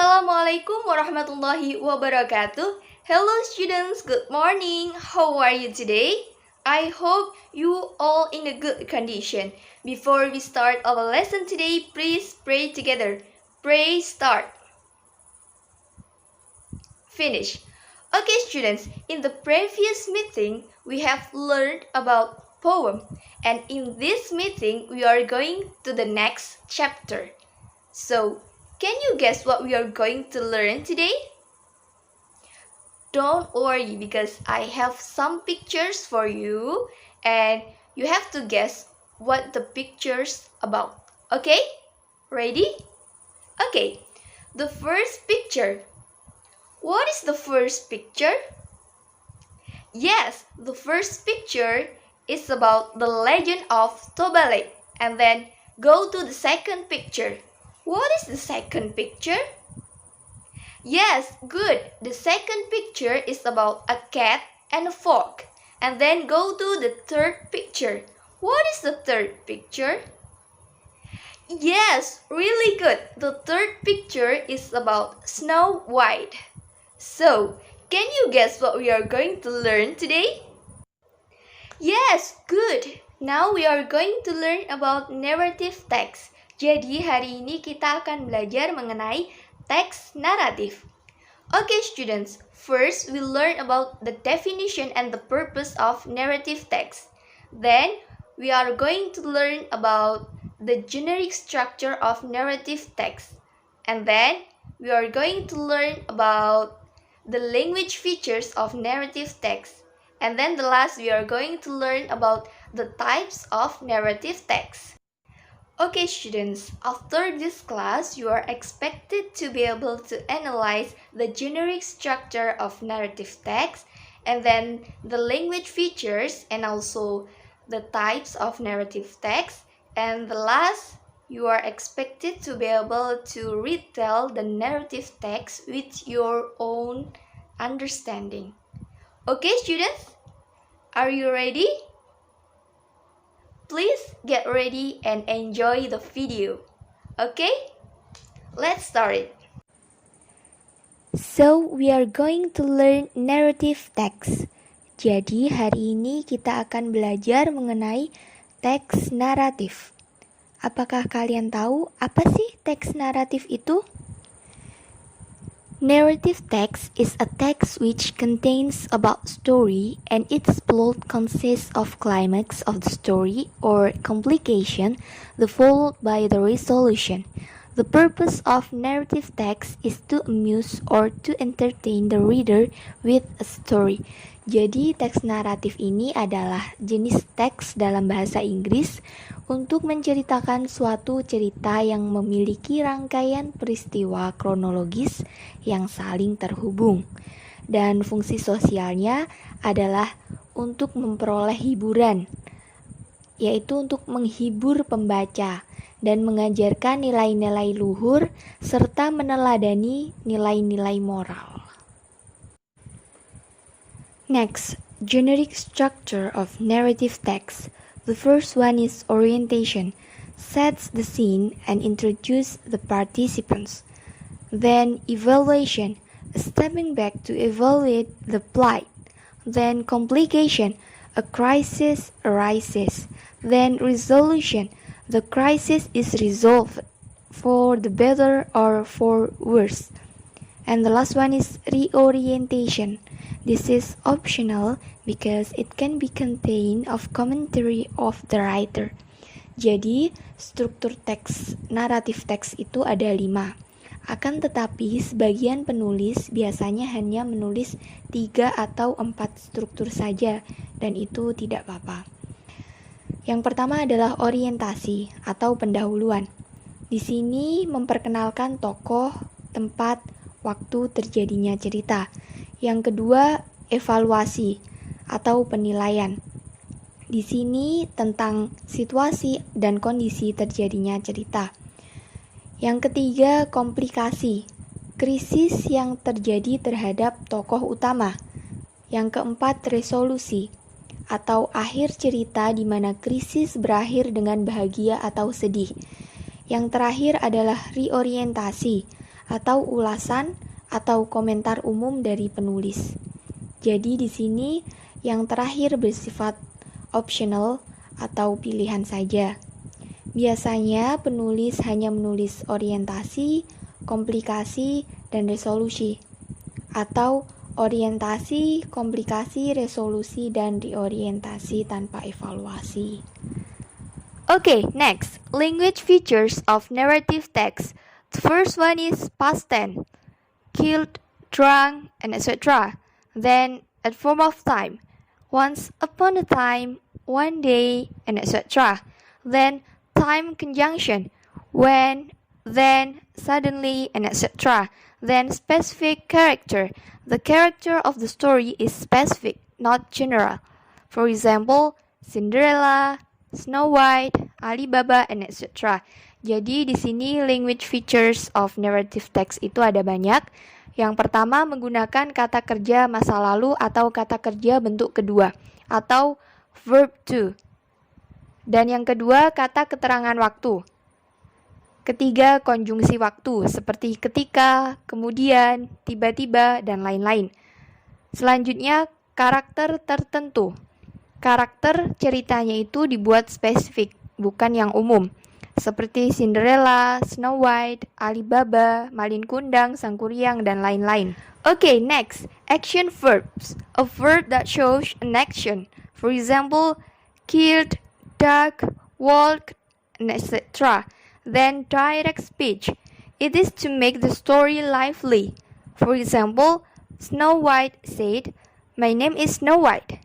Assalamualaikum warahmatullahi wabarakatuh. Hello students, good morning. How are you today? I hope you all in a good condition. Before we start our lesson today, please pray together. Pray start. Finish. Okay students, in the previous meeting, we have learned about poem. And in this meeting, we are going to the next chapter. So, can you guess what we are going to learn today? Don't worry because I have some pictures for you and you have to guess what the pictures about. Okay? Ready? Okay. The first picture. What is the first picture? Yes, the first picture is about the legend of Toba Lake. And then go to the second picture. What is the second picture? Yes, good. The second picture is about a cat and a fork. And then go to the third picture. What is the third picture? Yes, really good. The third picture is about Snow White. So, can you guess what we are going to learn today? Yes, good. Now we are going to learn about narrative text. Jadi hari ini kita akan belajar mengenai teks naratif. Okay students, first we learn about the definition and the purpose of narrative text. Then we are going to learn about the generic structure of narrative text. And then we are going to learn about the language features of narrative text. And then the last we are going to learn about the types of narrative text. Okay students, after this class, you are expected to be able to analyze the generic structure of narrative text and then the language features and also the types of narrative text. And the last, you are expected to be able to retell the narrative text with your own understanding. Okay students, are you ready? Please get ready and enjoy the video. Okay? Let's start it. So, we are going to learn narrative text. Jadi, hari ini kita akan belajar mengenai teks naratif. Apakah kalian tahu apa sih teks naratif itu? Narrative text is a text which contains about story and its plot consists of climax of the story or complication, the followed by the resolution. The purpose of narrative text is to amuse or to entertain the reader with a story. Jadi, teks naratif ini adalah jenis teks dalam bahasa Inggris untuk menceritakan suatu cerita yang memiliki rangkaian peristiwa kronologis yang saling terhubung. Dan fungsi sosialnya adalah untuk memperoleh hiburan, yaitu untuk menghibur pembaca dan mengajarkan nilai-nilai luhur serta meneladani nilai-nilai moral. Next, generic structure of narrative text. The first one is orientation, sets the scene and introduce the participants. Then evaluation, stepping back to evaluate the plot. Then complication, a crisis arises. Then resolution, the crisis is resolved for the better or for worse. And the last one is reorientation. This is optional because it can be contained of commentary of the writer. Jadi, struktur teks, naratif teks itu ada 5. Akan tetapi, sebagian penulis biasanya hanya menulis 3 atau 4 struktur saja, dan itu tidak apa-apa. Yang pertama adalah orientasi atau pendahuluan. Di sini memperkenalkan tokoh, tempat, waktu terjadinya cerita. Yang kedua, evaluasi atau penilaian. Di sini tentang situasi dan kondisi terjadinya cerita. Yang ketiga, komplikasi, krisis yang terjadi terhadap tokoh utama. Yang keempat, resolusi atau akhir cerita di mana krisis berakhir dengan bahagia atau sedih. Yang terakhir adalah reorientasi atau ulasan atau komentar umum dari penulis. Jadi di sini yang terakhir bersifat optional atau pilihan saja. Biasanya penulis hanya menulis orientasi, komplikasi, dan resolusi, atau orientasi, komplikasi, resolusi, dan reorientasi tanpa evaluasi. Okay, next, language features of narrative text. The first one is past tense, killed, drunk, and etc. Then, at form of time, once upon a time, one day, and etc. Then, time conjunction, when, then, suddenly, and etc. Then, specific character. The character of the story is specific, not general. For example, Cinderella, Snow White, Alibaba, and etc. Jadi di sini language features of narrative text itu ada banyak. Yang pertama menggunakan kata kerja masa lalu atau kata kerja bentuk kedua atau verb to. Dan yang kedua kata keterangan waktu. Ketiga konjungsi waktu seperti ketika, kemudian, tiba-tiba, dan lain-lain. Selanjutnya karakter tertentu. Karakter ceritanya itu dibuat spesifik, bukan yang umum. Seperti Cinderella, Snow White, Alibaba, Malin Kundang, Sang Kuryang, dan lain-lain. Okay, next, action verbs. A verb that shows an action. For example, killed, dug, walked, and etc. Then direct speech. It is to make the story lively. For example, Snow White said, "My name is Snow White."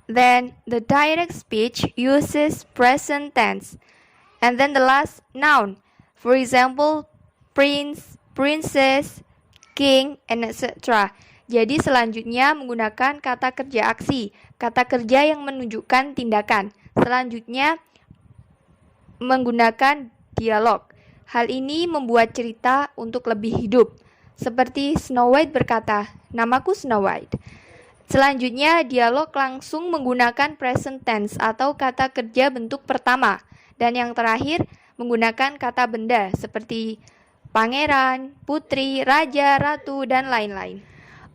Then the direct speech uses present tense. And then the last, noun. For example, prince, princess, king, and etc. Jadi selanjutnya menggunakan kata kerja aksi, kata kerja yang menunjukkan tindakan. Selanjutnya menggunakan dialog. Hal ini membuat cerita untuk lebih hidup. Seperti Snow White berkata, "Namaku Snow White." Selanjutnya, dialog langsung menggunakan present tense atau kata kerja bentuk pertama. Dan yang terakhir, menggunakan kata benda seperti pangeran, putri, raja, ratu, dan lain-lain.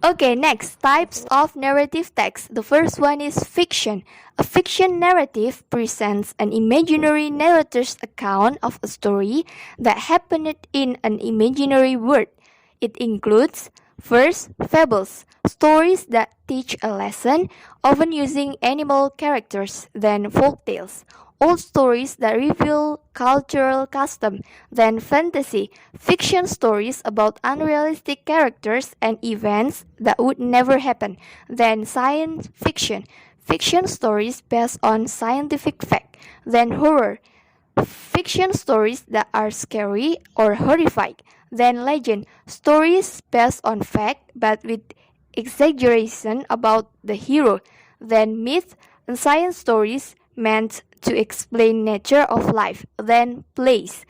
Okay, next, types of narrative text. The first one is fiction. A fiction narrative presents an imaginary narrator's account of a story that happened in an imaginary world. It includes, first, fables, stories that teach a lesson, often using animal characters, then folk tales. Old stories that reveal cultural custom, then fantasy, fiction stories about unrealistic characters and events that would never happen, then science fiction, fiction stories based on scientific fact, then horror, fiction stories that are scary or horrific, then legend, stories based on fact but with exaggeration about the hero, then myth and science stories meant to explain nature of life, then plays.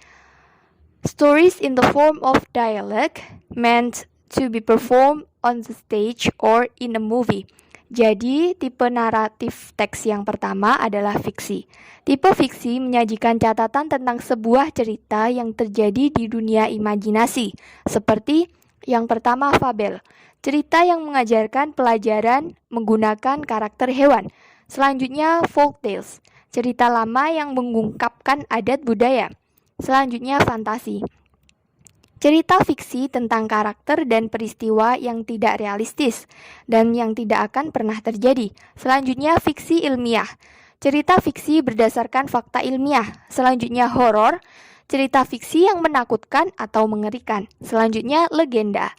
Stories in the form of dialogue meant to be performed on the stage or in a movie. Jadi, tipe naratif teks yang pertama adalah fiksi. Tipe fiksi menyajikan catatan tentang sebuah cerita yang terjadi di dunia imajinasi, seperti yang pertama fabel, cerita yang mengajarkan pelajaran menggunakan karakter hewan. Selanjutnya folk tales, cerita lama yang mengungkapkan adat budaya. Selanjutnya fantasi, cerita fiksi tentang karakter dan peristiwa yang tidak realistis dan yang tidak akan pernah terjadi. Selanjutnya fiksi ilmiah, cerita fiksi berdasarkan fakta ilmiah. Selanjutnya horor, cerita fiksi yang menakutkan atau mengerikan. Selanjutnya legenda,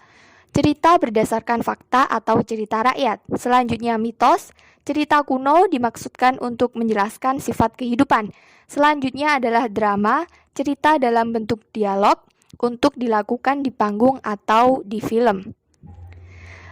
cerita berdasarkan fakta atau cerita rakyat. Selanjutnya mitos, cerita kuno dimaksudkan untuk menjelaskan sifat kehidupan. Selanjutnya adalah drama, cerita dalam bentuk dialog untuk dilakukan di panggung atau di film.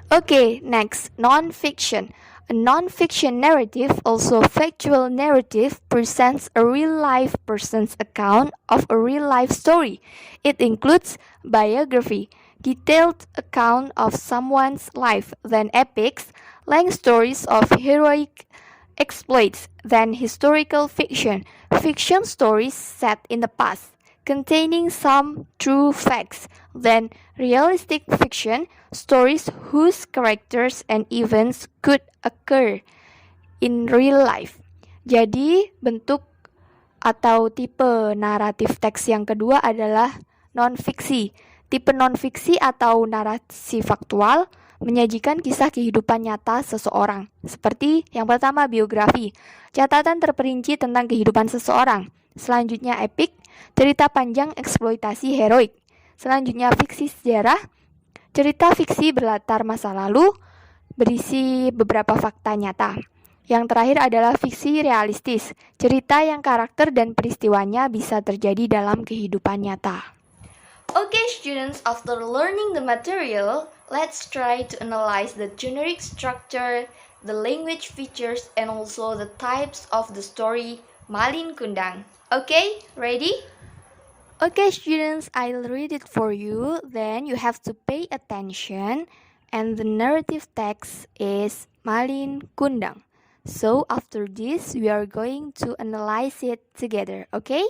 Okay, next, non-fiction. A non-fiction narrative, also factual narrative, presents a real-life person's account of a real-life story. It includes biography, detailed account of someone's life, then epics, length stories of heroic exploits, then historical fiction, fiction stories set in the past, containing some true facts, then realistic fiction, stories whose characters and events could occur in real life. Jadi, bentuk atau tipe naratif teks yang kedua adalah non-fiksi. Tipe non-fiksi atau narasi faktual menyajikan kisah kehidupan nyata seseorang. Seperti yang pertama, biografi. Catatan terperinci tentang kehidupan seseorang. Selanjutnya, epik. Cerita panjang eksploitasi heroik. Selanjutnya, fiksi sejarah. Cerita fiksi berlatar masa lalu, berisi beberapa fakta nyata. Yang terakhir adalah fiksi realistis, cerita yang karakter dan peristiwanya bisa terjadi dalam kehidupan nyata. Okay students, after learning the material, let's try to analyze the generic structure, the language features, and also the types of the story Malin Kundang. Okay, ready? Okay students, I'll read it for you, then you have to pay attention, and the narrative text is Malin Kundang. So after this, we are going to analyze it together, okay?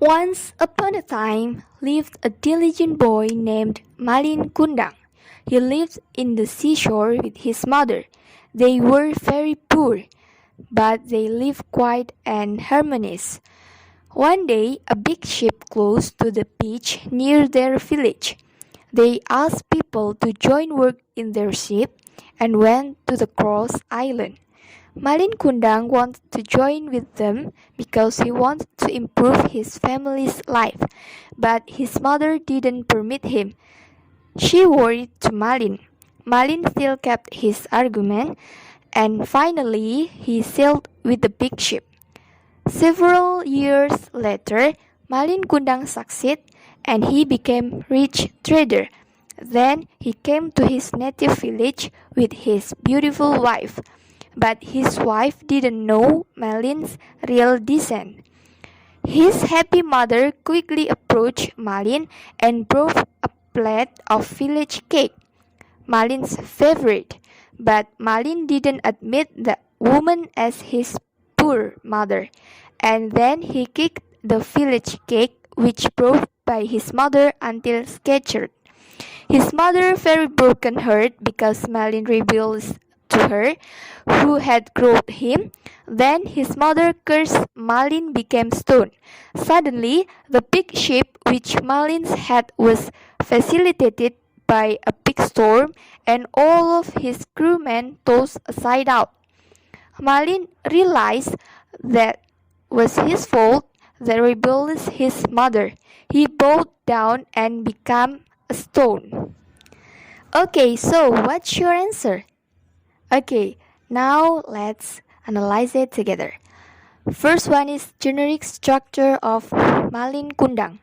Once upon a time, lived a diligent boy named Malin Kundang. He lived in the seashore with his mother. They were very poor, but they lived quiet and harmonious. One day, a big ship close to the beach near their village. They asked people to join work in their ship and went to the cross island. Malin Kundang wanted to join with them because he wanted to improve his family's life, but his mother didn't permit him. She worried to Malin. Malin still kept his argument, and finally he sailed with the big ship. Several years later, Malin Kundang succeeded and he became rich trader. Then he came to his native village with his beautiful wife, but his wife didn't know Malin's real descent. His happy mother quickly approached Malin and brought a plate of village cake, Malin's favorite, but Malin didn't admit the woman as his poor mother, and then he kicked the village cake which brought by his mother until scattered. His mother very broken heart because Malin rebelled to her, who had groomed him. Then his mother cursed Malin became stone. Suddenly, the big ship which Malin had was facilitated by a big storm, and all of his crewmen tossed aside out. Malin realized that was his fault, that rebellious his mother. He bowed down and became a stone. Okay, so what's your answer? Okay, now let's analyze it together. First one is generic structure of Malin Kundang.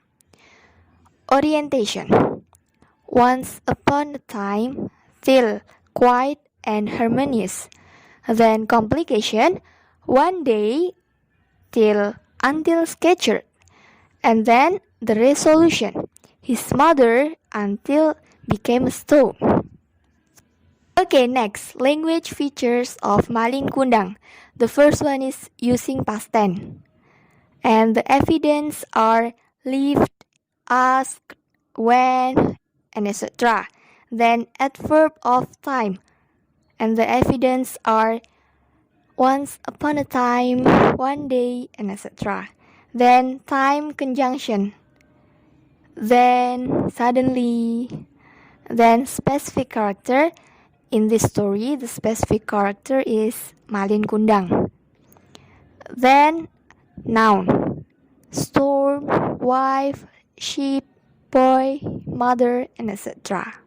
Orientation. Once upon a time, still quiet and harmonious. Then complication. One day, till until scattered. And then the resolution. His mother until became a stone. Okay, next, language features of Malin Kundang. The first one is using past tense. And the evidence are lived, asked, when, and etc. Then adverb of time. And the evidence are once upon a time, one day, and etc. Then time conjunction. Then suddenly. Then specific character. In this story, the specific character is Malin Kundang. Then noun. Storm, wife, sheep, boy, mother, and etc.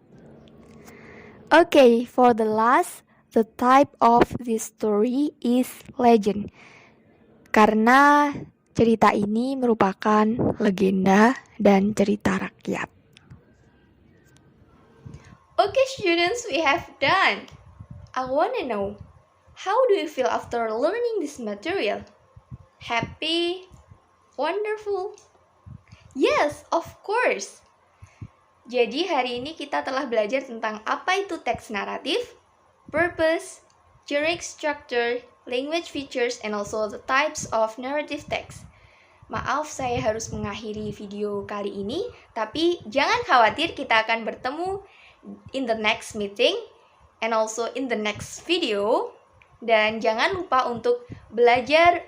Okay, for the last, the type of this story is legend. Karena cerita ini merupakan legenda dan cerita rakyat. Okay students, we have done. I want to know, how do you feel after learning this material? Happy? Wonderful? Yes, of course. Jadi hari ini kita telah belajar tentang apa itu teks naratif, purpose, generic structure, language features, and also the types of narrative text. Maaf saya harus mengakhiri video kali ini, tapi jangan khawatir, kita akan bertemu in the next meeting and also in the next video. Dan jangan lupa untuk belajar,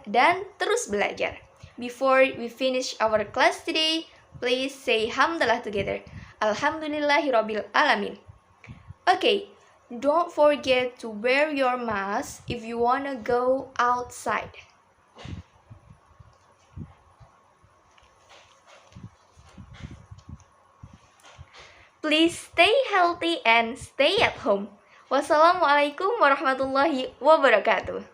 dan terus belajar. Before we finish our class today, please say hamdalah together. Alhamdulillahirabbil alamin. Okay, don't forget to wear your mask if you wanna go outside. Please stay healthy and stay at home. Wassalamualaikum warahmatullahi wabarakatuh.